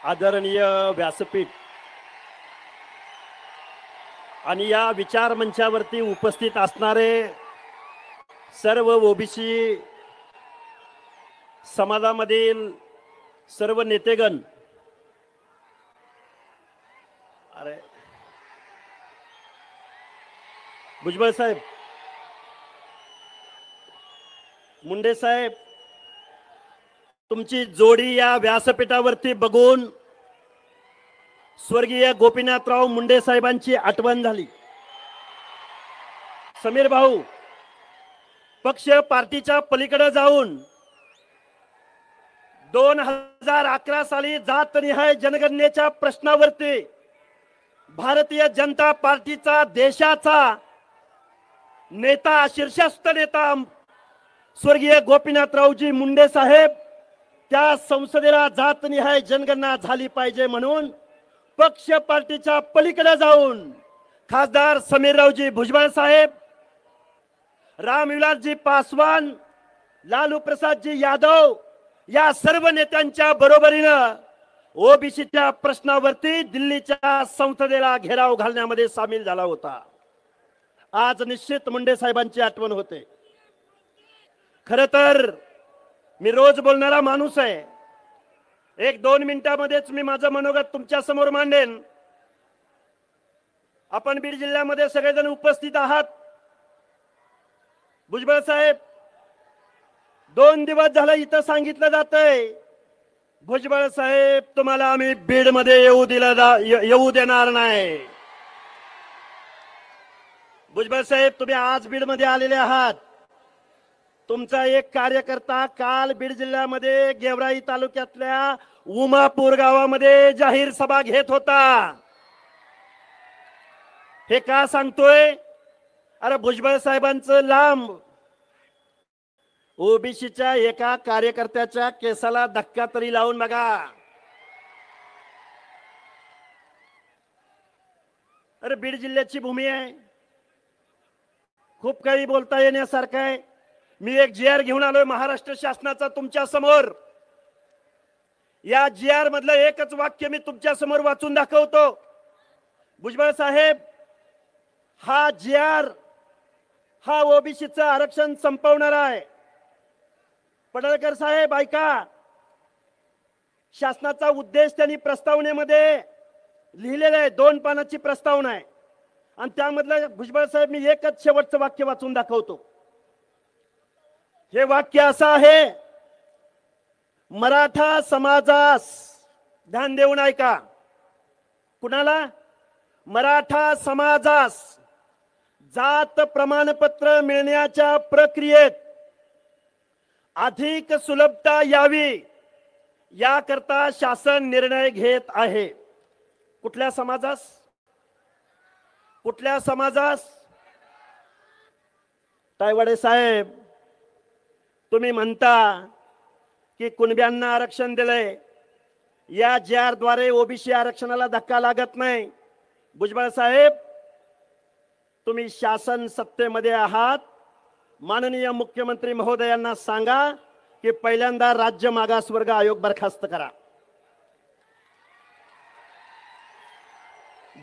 आदरणीय व्यासपीठ आणि या विचार मंचावरती उपस्थित असणारे सर्व ओबीसी समाजामधील सर्व नेतेगण, अरे भुजबळ साहेब, मुंडे साहेब, तुमची जोडी या व्यासपीठावरती बघून स्वर्गीय गोपीनाथराव मुंडे साहेबांची आठवण झाली. समीर भाऊ, पक्ष पार्टीच्या पलीकडे जाऊन 2011 साली जातनिहाय जनगणनेच्या प्रश्नावरती भारतीय जनता पार्टीचा देशाचा नेता, शीर्षस्थ नेता स्वर्गीय गोपीनाथरावजी मुंडे साहेब त्या संसदेला जातनिहाय जनगणना झाली पाहिजे म्हणून पक्ष पार्टीच्या पलीकडे जाऊन खासदार समीररावजी भुजबळ साहेब, रामविलासजी पासवान, लालू प्रसादजी यादव या सर्व नेत्यांच्या बरोबरीनं ओबीसीच्या प्रश्नावरती दिल्लीच्या संसदेला घेराव घालण्यामध्ये सामील झाला होता. आज निश्चित मुंडे साहेबांची आठवण होते. खरं तर मी रोज बोलणारा माणूस आहे. 1-2 मिनिटांमध्येच मी माझं मनोगत तुमच्या समोर मांडेन. आपण बीड जिल्ह्यामध्ये सगळेजण उपस्थित आहात. भुजबळ साहेब, 2 दिवस झालं इथं सांगितलं जातंय, भुजबळ साहेब तुम्हाला आम्ही बीड मध्ये येऊ देणार नाही. भुजबळ साहेब, तुम्ही आज बीड मध्ये आलेले आहात. तुमचा एक कार्यकर्ता काल बीड जिल्ह्यामध्ये गेवराई तालुक्यातल्या उमापूर गावामध्ये जाहीर सभा घेत होता. हे का सांगतोय? अरे भुजबळ साहेबांचं लांब, ओबीसीच्या एका कार्यकर्त्याच्या केसाला धक्का तरी लावून बघा. अरे बीड जिल्ह्याची भूमी आहे, खूप काही बोलता येण्यासारखं आहे. मी एक GR घेऊन आलोय महाराष्ट्र शासनाचा तुमच्या समोर. या GR मधलं एकच वाक्य मी तुमच्या समोर वाचून दाखवतो. भुजबळ साहेब, हा GR हा ओबीसीचं आरक्षण संपवणारा आहे. पडळकर साहेब ऐका, शासनाचा उद्देश त्यांनी प्रस्तावनेमध्ये लिहिलेला आहे. 2 पानाची प्रस्तावना आहे आणि त्यामधलं भुजबळ साहेब मी एकच शेवटचं वाक्य वाचून दाखवतो. हे वाक्य असं आहे, मराठा समाजास, ध्यान देऊन ऐका, कुणाला? मराठा समाजास जात प्रमाणपत्र मिळण्याच्या प्रक्रियेत अधिक सुलभता यावी याकरता शासन निर्णय घेत आहे. कुठल्या समाजास? कुठल्या समाजास? तायवाडे साहेब, तुम्ही म्हणता की कुणब्यांना आरक्षण दिलंय, या GR द्वारे ओबीसी आरक्षणाला धक्का लागत नाही. भुजबळ साहेब, तुम्ही शासन सत्तेमध्ये आहात. माननीय मुख्यमंत्री महोदयांना सांगा की पहिल्यांदा राज्य मागासवर्ग आयोग बरखास्त करा.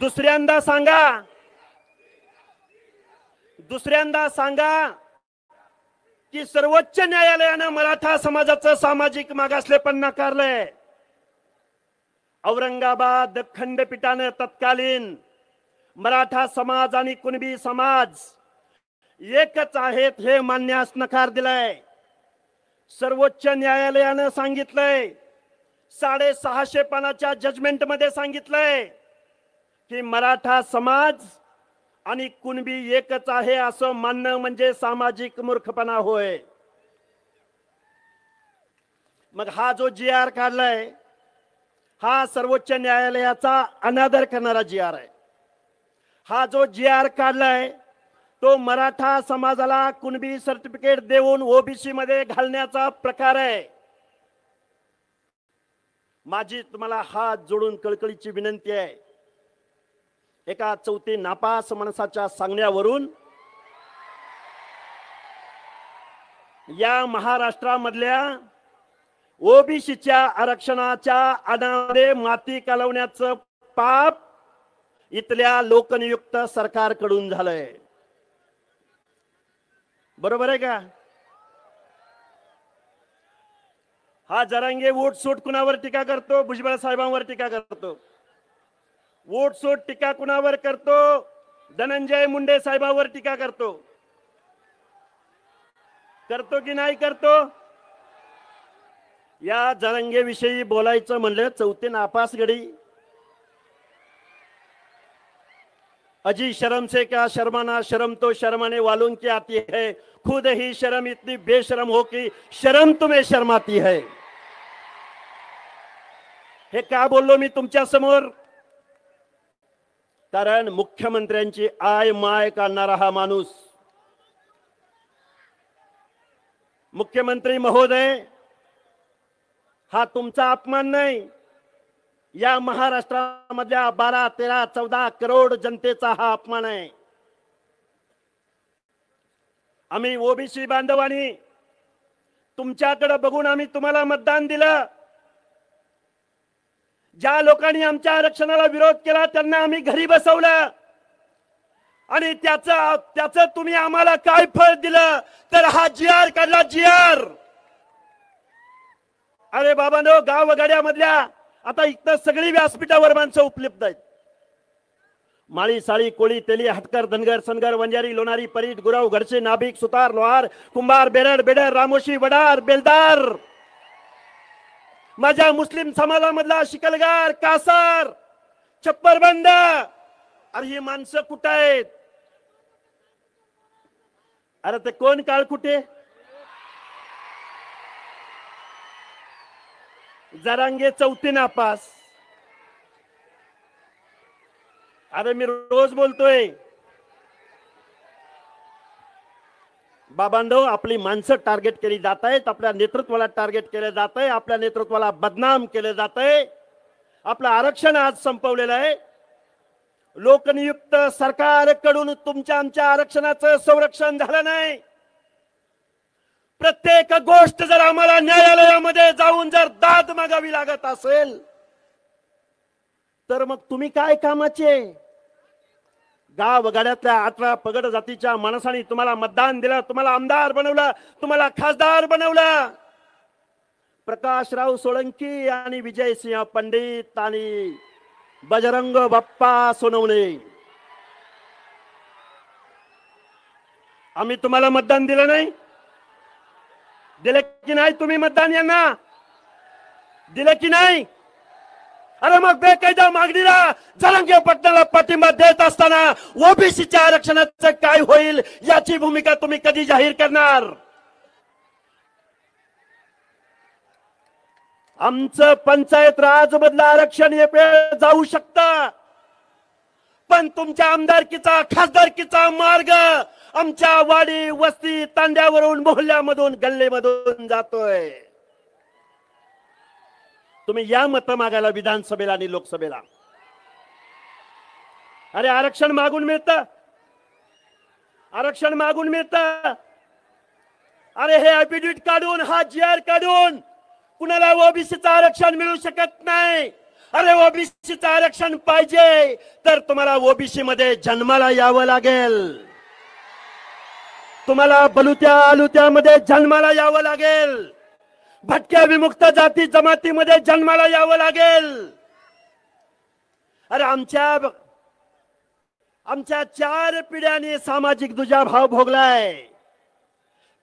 दुसऱ्यांदा सांगा की सर्वोच्च न्यायालयानं मराठा समाजाचं सामाजिक मागासलेपण नाकारलंय. औरंगाबाद खंडपीठानं तत्कालीन मराठा समाज आणि कुणबी समाज एकच आहेत हे मानण्यास नकार दिलाय. सर्वोच्च न्यायालयानं सांगितलंय, 650 पानाच्या जजमेंट मध्ये सांगितलंय की मराठा समाज आणि कुणबी एकच आहे असं मानणं म्हणजे सामाजिक मूर्खपणा होय. मग हा जो GR काढलाय हा सर्वोच्च न्यायालयाचा अनादर करणारा GR आहे. हा जो GR काढलाय तो मराठा समाजाला कुणबी सर्टिफिकेट देऊन ओबीसी मध्ये घालण्याचा प्रकार आहे. माझी तुम्हाला हात जोडून कळकळीची विनंती आहे, एका चौथी नापास माणसाच्या सांगण्यावरून या महाराष्ट्रामधल्या ओबीसीच्या आरक्षणाच्या अनामध्ये माती कालवण्याचं पाप इथल्या लोकनियुक्त सरकारकडून झालंय. बरोबर आहे का? हा जरांगे वोट सूट कुणावर टीका करतो? भुजबळ साहेबांवर टीका करतो. वोट सूट टीका कुणावर करतो? धनंजय मुंडे साहेबांवर टीका करतो. करतो की नाही करतो? या जरांगे विषयी बोलायचं म्हणलं चौथे नापास गडी. अजी शर्म से क्या शर्माना, शर्म तो शर्माने वालों की आती है, खुद ही शर्म इतनी बेशरम हो कि शर्म तुम्हें शर्माती है. हे का बोललो मी तुमच्या समोर? कारण मुख्यमंत्र्यांची आय माय काढणारा हा माणूस, मुख्यमंत्री महोदय, हा तुमचा अपमान नाही, या महाराष्ट्रामधल्या 12, 13, 14 करोड जनतेचा हा अपमान आहे. आम्ही ओबीसी बांधवांनी तुमच्याकडे बघून आम्ही तुम्हाला मतदान दिलं. ज्या लोकांनी आमच्या आरक्षणाला विरोध केला त्यांना आम्ही घरी बसवलं आणि त्याचं तुम्ही आम्हाला काय फळ दिलं? तर हा GR काढला, GR. अरे बाबांनो, गावगाड्यामधल्या आता इथं सगळी व्यासपीठावर माणसं उपलब्ध आहेत. माळी, साळी, कोळी, तेली, हटकर, धनगर, सनगर, वंजारी, लोणारी, परीट, गुराव, घरचे, नाभिक, सुतार, लोहार, कुंभार, बेरड, बेडर, रामोशी, वडार, बेलदार, माझ्या मुस्लिम समाजामधला शिकलगार, कासार, छप्परबंद. अरे ही माणसं कुठं आहेत? अरे ते कोण काळ कुठे? जरांगे चौथी नापास. अरे मी रोज बोलतोय बाबांनो, आपली माणसं टार्गेट केली जात आहेत, आपल्या नेतृत्वाला टार्गेट केले जात आहे, आपल्या नेतृत्वाला बदनाम केले जात आहे. आपलं आरक्षण आज संपवलेलं आहे. लोकनियुक्त सरकारकडून तुमच्या आमच्या आरक्षणाचं संरक्षण झालं नाही. प्रत्येक गोष्ट जर आम्हाला न्यायालयामध्ये जाऊन जर दाद मागावी लागत असेल तर मग तुम्ही काय कामाचे? गावगाड्यातल्या 18 पगड जातीच्या माणसांनी तुम्हाला मतदान दिलं, तुम्हाला आमदार बनवलं, तुम्हाला खासदार बनवलं. प्रकाशराव सोळंकी आणि विजयसिंह पंडित आणि बजरंग बाप्पा सोनवणे, आम्ही तुम्हाला मतदान दिलं नाही? दिले की नाही तुम्ही मतदान? यांना दिले की नाही? अरे मग बेकायदा मागणीला जरांगे पाटलाला पाठिंबा देत असताना ओबीसीच्या आरक्षणाचं काय होईल याची भूमिका तुम्ही कधी जाहीर करणार? आमचं पंचायत राज मधलं आरक्षण जाऊ शकतं, पण तुमच्या आमदारकीचा खासदारकीचा मार्ग आमच्या वाडी वस्ती तांड्यावरून मोहल्ल्यामधून गल्लीमधून जातोय. तुम्ही या मत मागायला विधानसभेला आणि लोकसभेला. अरे आरक्षण मागून मिळतं, आरक्षण मागून मिळतं. अरे हे ऍफिडेव्हिट काढून, हा GR काढून कुणाला ओबीसीचं आरक्षण मिळू शकत नाही. अरे ओबीसीचं आरक्षण पाहिजे तर तुम्हाला ओबीसी मध्ये जन्माला यावं लागेल, तुम्हाला बलुत्या आलुत्यामध्ये जन्माला यावं लागेल, भटक्या विमुक्त जाती जमातीमध्ये जन्माला यावं लागेल. अरे आमच्या 4 पिढ्यांनी सामाजिक दुजाभाव भोगलाय.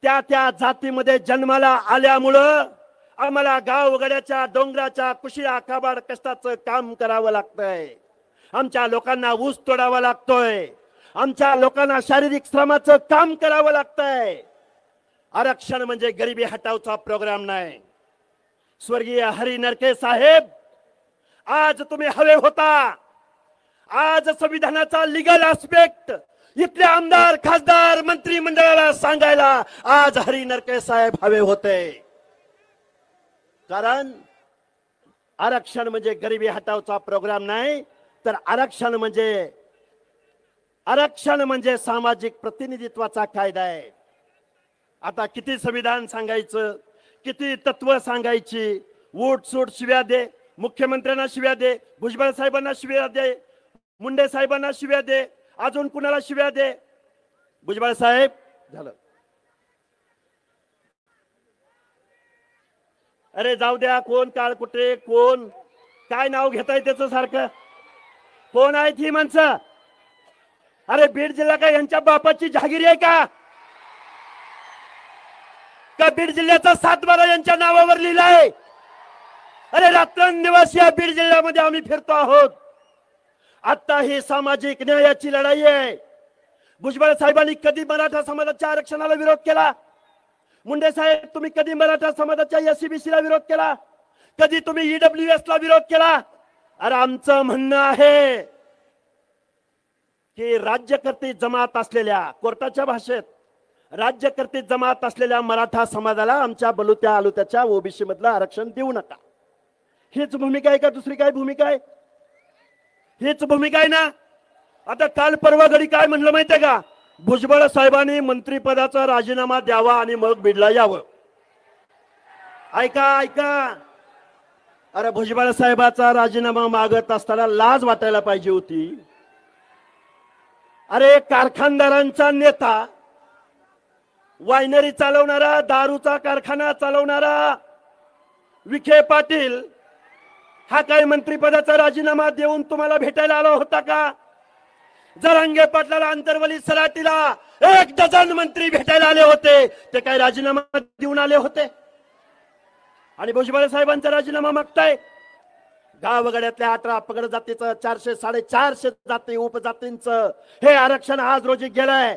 त्या जातीमध्ये जन्माला आल्यामुळं आम्हाला गावगड्याच्या डोंगराच्या कुशिया काबाड कष्टाचं काम करावं लागतंय. आमच्या लोकांना ऊस तोडावा लागतोय, आमच्या लोकांना शारीरिक श्रमाचं काम करावं लागतंय. आरक्षण म्हणजे गरिबी हटावचा प्रोग्राम नाही. स्वर्गीय हरी नरके साहेब, आज तुम्ही हवे होता. आज संविधानाचा लिगल आस्पेक्ट इथले आमदार खासदार मंत्रिमंडळाला सांगायला आज हरी नरके साहेब हवे होते. कारण आरक्षण म्हणजे गरिबी हटावचा प्रोग्राम नाही, तर आरक्षण म्हणजे सामाजिक प्रतिनिधित्वाचा कायदा आहे. आता किती संविधान सांगायचं, किती तत्व सांगायची, उठ सूट शिव्या दे, मुख्यमंत्र्यांना शिव्या दे, भुजबळ साहेबांना शिव्या दे, मुंडे साहेबांना शिव्या दे, अजून कुणाला शिव्या दे. भुजबळ साहेब झालं. अरे जाऊ द्या, कोण काळ कुठे, कोण काय नाव घेताय त्याचं सारखं, कोण आहेत ही माणसं? अरे बीड जिल्हा काय यांच्या बापाची जहागिरी आहे का? बीड जिल्ह्याचा 7/12 यांच्या नावावर लिहिलाय? अरे रात्रंदिवस या बीड जिल्ह्यामध्ये आम्ही फिरतो आहोत. आता ही सामाजिक न्यायाची लढाई आहे. भुजबळ साहेबांनी कधी मराठा समाजाच्या आरक्षणाला विरोध केला? मुंडे साहेब तुम्ही कधी मराठा समाजाच्या एससीबीसी ला विरोध केला? कधी तुम्ही ईडब्ल्यूएस ला विरोध केला? अरे आमचं म्हणणं आहे की राज्यकर्ते जमात असलेल्या, कोर्टाच्या भाषेत राज्यकर्ते जमात असलेल्या मराठा समाजाला आमच्या बलुत्या आलुत्याच्या ओबीसी मधलं आरक्षण देऊ नका. हीच भूमिका आहे का? दुसरी काय भूमिका आहे? हीच भूमिका आहे ना. आता काल परवा घडी काय म्हणलं माहितीये का? भुजबळ साहेबांनी मंत्रिपदाचा राजीनामा द्यावा आणि मग बीडला यावं. ऐका ऐका, अरे भुजबळ साहेबाचा राजीनामा मागत असताना लाज वाटायला पाहिजे होती. अरे कारखानदारांचा नेता, वायनरी चालवणारा, दारूचा कारखाना चालवणारा विखे पाटील हा काय मंत्रिपदाचा राजीनामा देऊन तुम्हाला भेटायला आला होता का? जरांगे पाटलाला, अंतरवली सराटीला 1 डझन मंत्री भेटायला आले होते. ते काय राजीनामा देऊन आले होते? आणि भुजबळ साहेबांचा राजीनामा मागताय. गावगड्यातल्या 18 अपगड जातीचं, 400 450 जाती उपजातींचं हे आरक्षण आज रोजी गेलंय.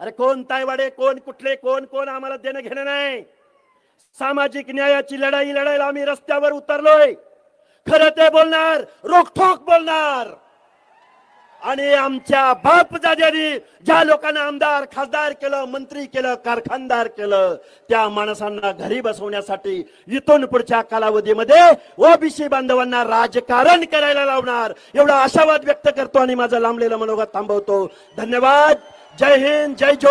अरे कोण तायवाडे, कोण कुठले, कोण कोण आम्हाला देणं घेणं नाही. सामाजिक न्यायाची लढाई लढायला आम्ही रस्त्यावर उतरलोय. खरं ते बोलणार, रोखठोक बोलणार. आणि आमच्या बापजाद्यांनी ज्या लोकांना आमदार खासदार केलं, मंत्री केलं, कारखानदार केलं, त्या माणसांना घरी बसवण्यासाठी इथून पुढच्या कालावधीमध्ये ओबीसी बांधवांना राजकारण करायला लावणार, एवढा आशावाद व्यक्त करतो आणि माझं लांबलेलं मनोगत थांबवतो. धन्यवाद. जय हिंद, जय ज्योती.